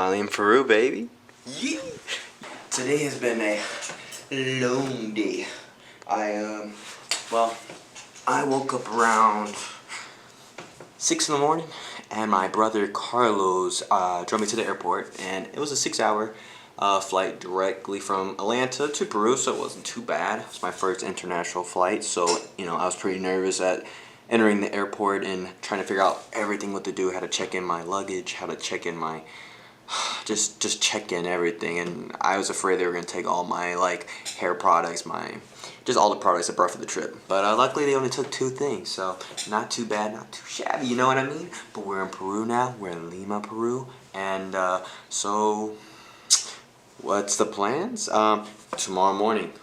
Finally in Peru, baby. Yeah. Today has been a long day. I woke up around 6 in the morning, and my brother Carlos drove me to the airport, and it was a 6-hour flight directly from Atlanta to Peru, so it wasn't too bad. It was my first international flight, so I was pretty nervous at entering the airport and trying to figure out everything what to do, how to check in my luggage, how to check in my just check in everything. And I was afraid they were gonna take all my hair products, just all the products I brought for the trip. But luckily they only took 2 things, so not too bad, not too shabby, you know what I mean? But we're in Peru now. We're in Lima, Peru, and so what's the plans? Tomorrow morning,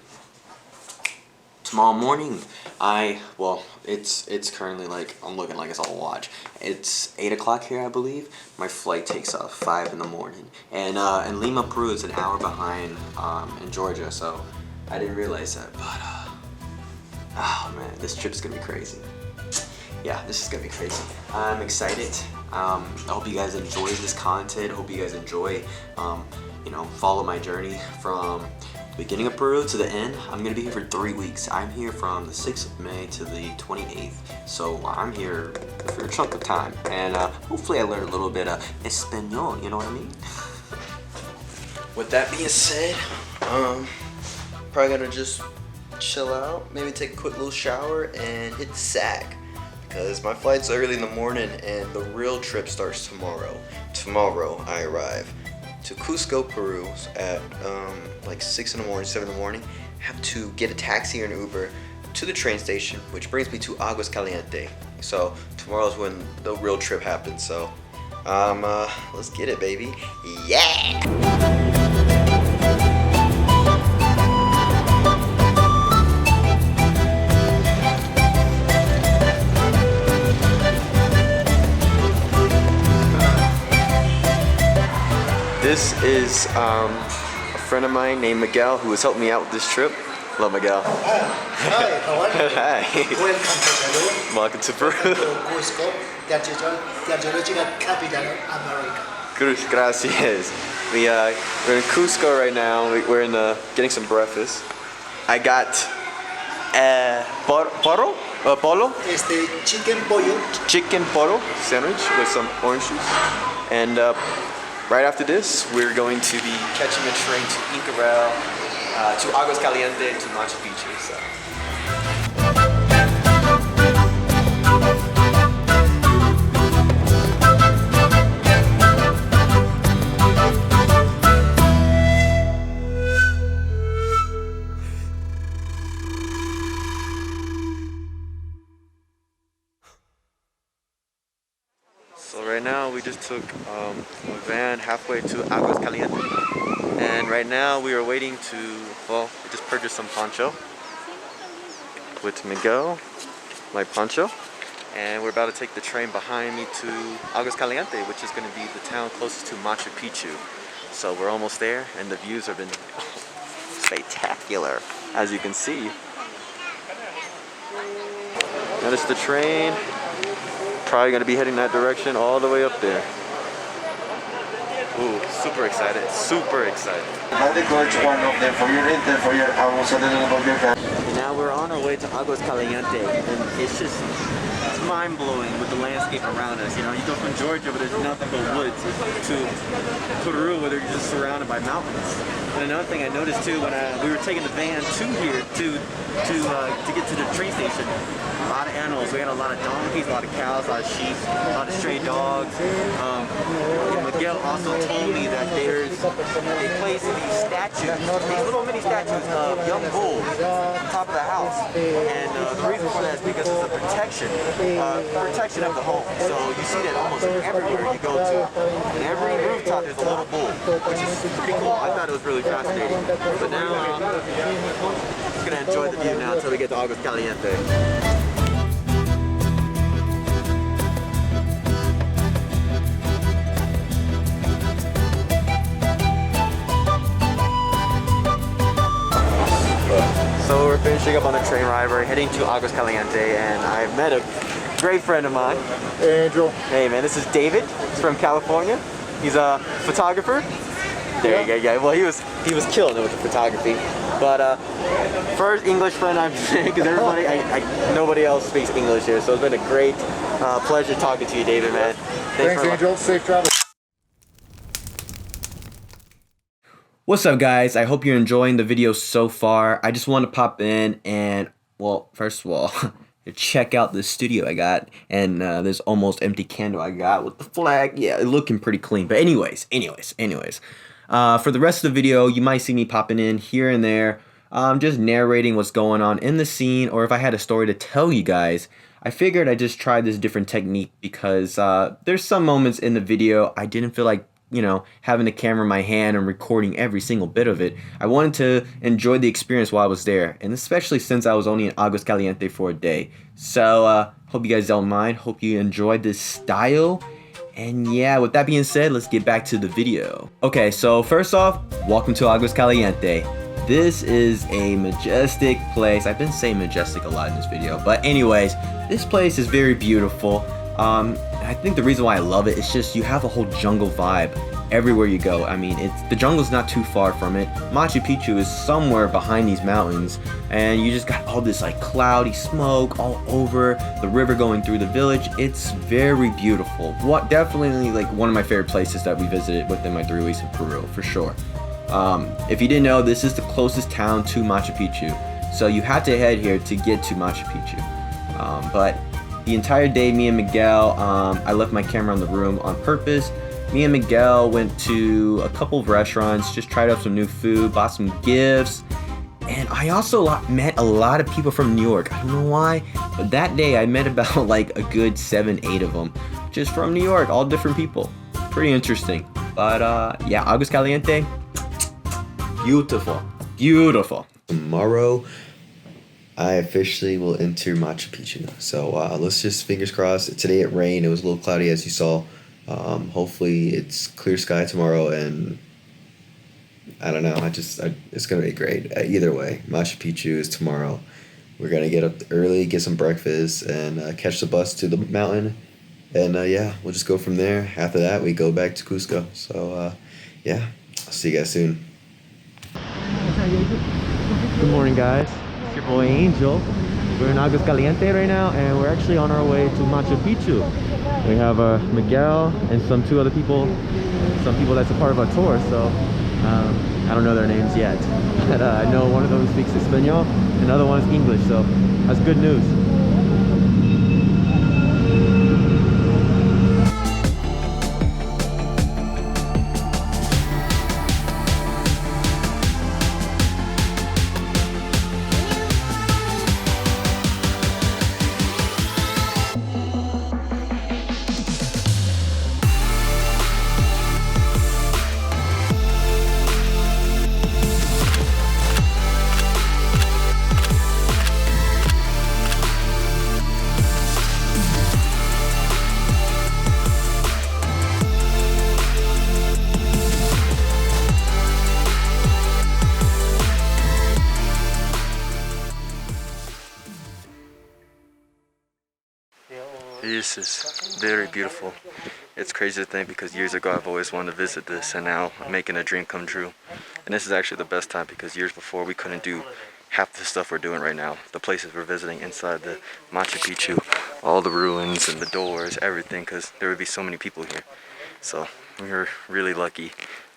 it's currently I'm looking like it's on a watch. It's 8 o'clock here, I believe. My flight takes off 5 in the morning, and Lima, Peru is an hour behind in Georgia, so I didn't realize that. But oh man, this trip's gonna be crazy. Yeah, this is gonna be crazy. I'm excited. I hope you guys enjoy this content. I hope you guys enjoy, follow my journey from beginning of Peru to the end. I'm gonna be here for 3 weeks. I'm here from the 6th of May to the 28th. So I'm here for a chunk of time. And hopefully I learned a little bit of Espanol, you know what I mean? With that being said, probably gonna just chill out, maybe take a quick little shower and hit the sack. Because my flight's early in the morning and the real trip starts tomorrow. Tomorrow I arrive to Cusco, Peru at 6 in the morning, 7 in the morning. Have to get a taxi or an Uber to the train station, which brings me to Aguas Caliente. So tomorrow's when the real trip happens. So let's get it, baby. Yeah! This is a friend of mine named Miguel who has helped me out with this trip. Hello, Miguel. Hi, how are you? Hi. Welcome to Peru. Welcome to Peru. Welcome to Cusco, the geological capital of America. Gracias. We're in Cusco right now. We're getting some breakfast. I got polo? Chicken poro sandwich with some orange juice. And right after this, we're going to be catching a train to Incarel, to Aguas Caliente, to Machu Picchu. So right now we just took a van halfway to Aguas Caliente, and right now we are waiting to, we just purchased some poncho with Miguel, my poncho, and we're about to take the train behind me to Aguas Caliente, which is going to be the town closest to Machu Picchu. So we're almost there, and the views have been spectacular, as you can see. Notice the train. Probably gonna be heading that direction all the way up there. Ooh, super excited, super excited. And now we're on our way to Aguas Caliente, and it's mind-blowing with the landscape around us. You go from Georgia where there's nothing but woods to Peru where they're just surrounded by mountains. And another thing I noticed too when we were taking the van to here to get to the train station, a lot of animals. We had a lot of donkeys, a lot of cows, a lot of sheep, a lot of stray dogs. And Miguel also told me that they place these statues, these little mini statues of young bulls on top of the house. And the reason for that is because it's a protection of the home. So you see that almost everywhere you go to. And every rooftop there's a little bull, which is pretty cool. I thought it was really fascinating. But now I'm just gonna enjoy the view now until we get to Aguas Caliente. So we're finishing up on the train ride. We're heading to Aguas Caliente, and I met a great friend of mine. Andrew. Hey man, this is David. He's from California. He's a photographer. There you go. Yeah. Well, he was killing it with the photography. But first English friend I've seen, because everybody, nobody else speaks English here. So it's been a great pleasure talking to you, David, man. Thanks, Angel. Safe travel. What's up, guys? I hope you're enjoying the video so far. I just want to pop in and, well, first of all, check out the studio I got, and this almost empty candle I got with the flag. Yeah, looking pretty clean. But anyways. For the rest of the video, you might see me popping in here and there, just narrating what's going on in the scene, or if I had a story to tell you guys. I figured I'd just try this different technique because there's some moments in the video I didn't feel like, you know, having the camera in my hand and recording every single bit of it. I wanted to enjoy the experience while I was there, and especially since I was only in Aguas Caliente for a day. So, hope you guys don't mind. Hope you enjoyed this style. And yeah, with that being said, let's get back to the video. Okay, so first off, welcome to Aguas Caliente. This is a majestic place. I've been saying majestic a lot in this video, but anyways, this place is very beautiful. I think the reason why I love it is just you have a whole jungle vibe everywhere you go. I mean, the jungle's not too far from it. Machu Picchu is somewhere behind these mountains, and you just got all this like cloudy smoke all over, the river going through the village. It's very beautiful. Definitely like one of my favorite places that we visited within my 3 weeks in Peru, for sure. If you didn't know, this is the closest town to Machu Picchu, so you have to head here to get to Machu Picchu. But the entire day, me and Miguel, I left my camera in the room on purpose. Me and Miguel went to a couple of restaurants, just tried out some new food, bought some gifts, and I also met a lot of people from New York. I don't know why, but that day I met about like a good 7-8 of them, just from New York, all different people. Pretty interesting. But yeah, Aguas Caliente, beautiful, beautiful. Tomorrow, I officially will enter Machu Picchu. So let's just fingers crossed. Today it rained. It was a little cloudy, as you saw. Hopefully it's clear sky tomorrow, and I don't know. It's gonna be great. Either way, Machu Picchu is tomorrow. We're gonna get up early, get some breakfast, and catch the bus to the mountain. And yeah, we'll just go from there. After that, we go back to Cusco. So yeah, I'll see you guys soon. Good morning, guys. It's your boy Angel. We're in Aguas Caliente right now, and we're actually on our way to Machu Picchu. We have Miguel and some other people that's a part of our tour. So I don't know their names yet, but I know one of them speaks Espanol, another one is English. So that's good news. This is very beautiful. It's crazy to think, because years ago I've always wanted to visit this, and now I'm making a dream come true. And this is actually the best time, because years before we couldn't do half the stuff we're doing right now. The places we're visiting inside the Machu Picchu, all the ruins and the doors, everything, because there would be so many people here. So we're really lucky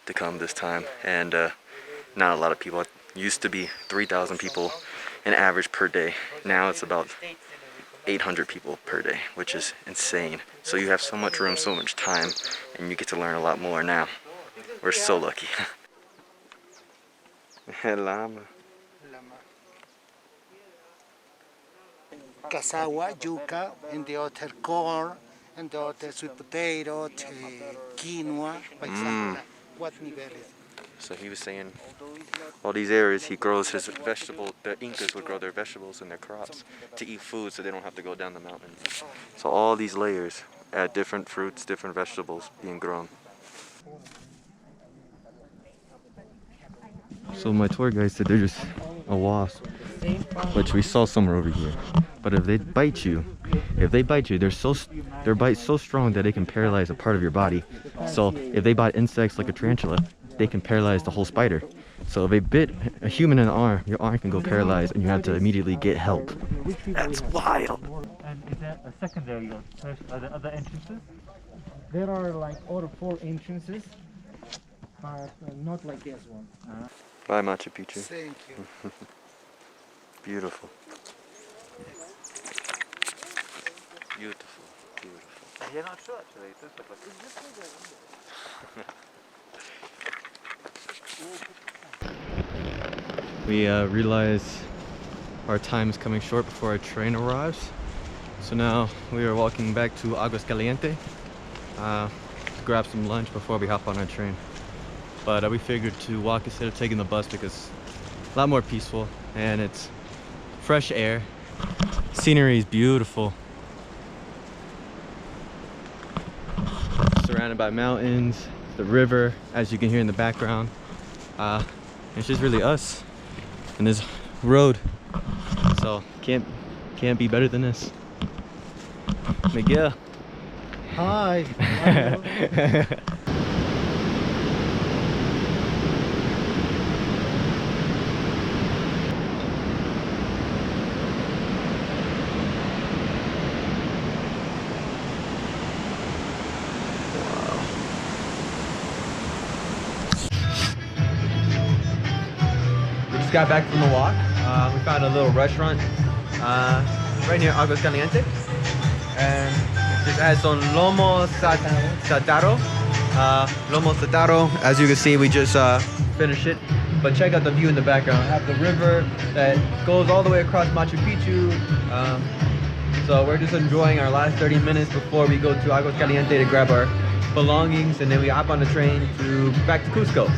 to come this time, and not a lot of people. It used to be 3,000 people an average per day. Now it's about 800 people per day, which is insane. So you have so much room, so much time, and you get to learn a lot more now. We're so lucky. Llama. Cassava, yuca, and the other corn, and the other sweet potato, quinoa, paisana. What nivel is? So he was saying all these areas he grows his vegetable. The Incas would grow their vegetables and their crops to eat food, so they don't have to go down the mountain. So all these layers add different fruits, different vegetables being grown. So my tour guide said they're just a wasp, which we saw somewhere over here. But but if they bite you, their bite's so strong that they can paralyze a part of your body. So if they bite insects like a tarantula, they can paralyze the whole spider. So if they bit a human in the arm, your arm can go paralyzed and you have to immediately get help. That's wild. And is there a secondary or are there other entrances? There are like all 4 entrances, but not like this one. Bye, Machu Picchu. Thank you. Beautiful. Beautiful, beautiful. You're not sure actually. It does look like We realize our time is coming short before our train arrives. So now we are walking back to Aguascalientes to grab some lunch before we hop on our train. But we figured to walk instead of taking the bus because it's a lot more peaceful and it's fresh air. Scenery is beautiful. Surrounded by mountains, the river, as you can hear in the background. It's just really us and this road. So can't be better than this. Miguel. Hi. We just got back from the walk. We found a little restaurant right near Aguascalientes, and it just has some lomo sataro. Lomo sataro. As you can see, we just finished it. But check out the view in the background. I have the river that goes all the way across Machu Picchu. So we're just enjoying our last 30 minutes before we go to Aguascalientes to grab our belongings, and then we hop on the train back to Cusco.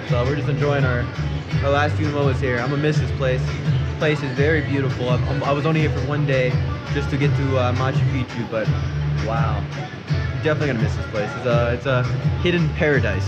So we're just enjoying our last few moments here. I'm gonna miss this place. This place is very beautiful. I was only here for 1 day just to get to Machu Picchu, but wow, definitely gonna miss this place. It's a hidden paradise.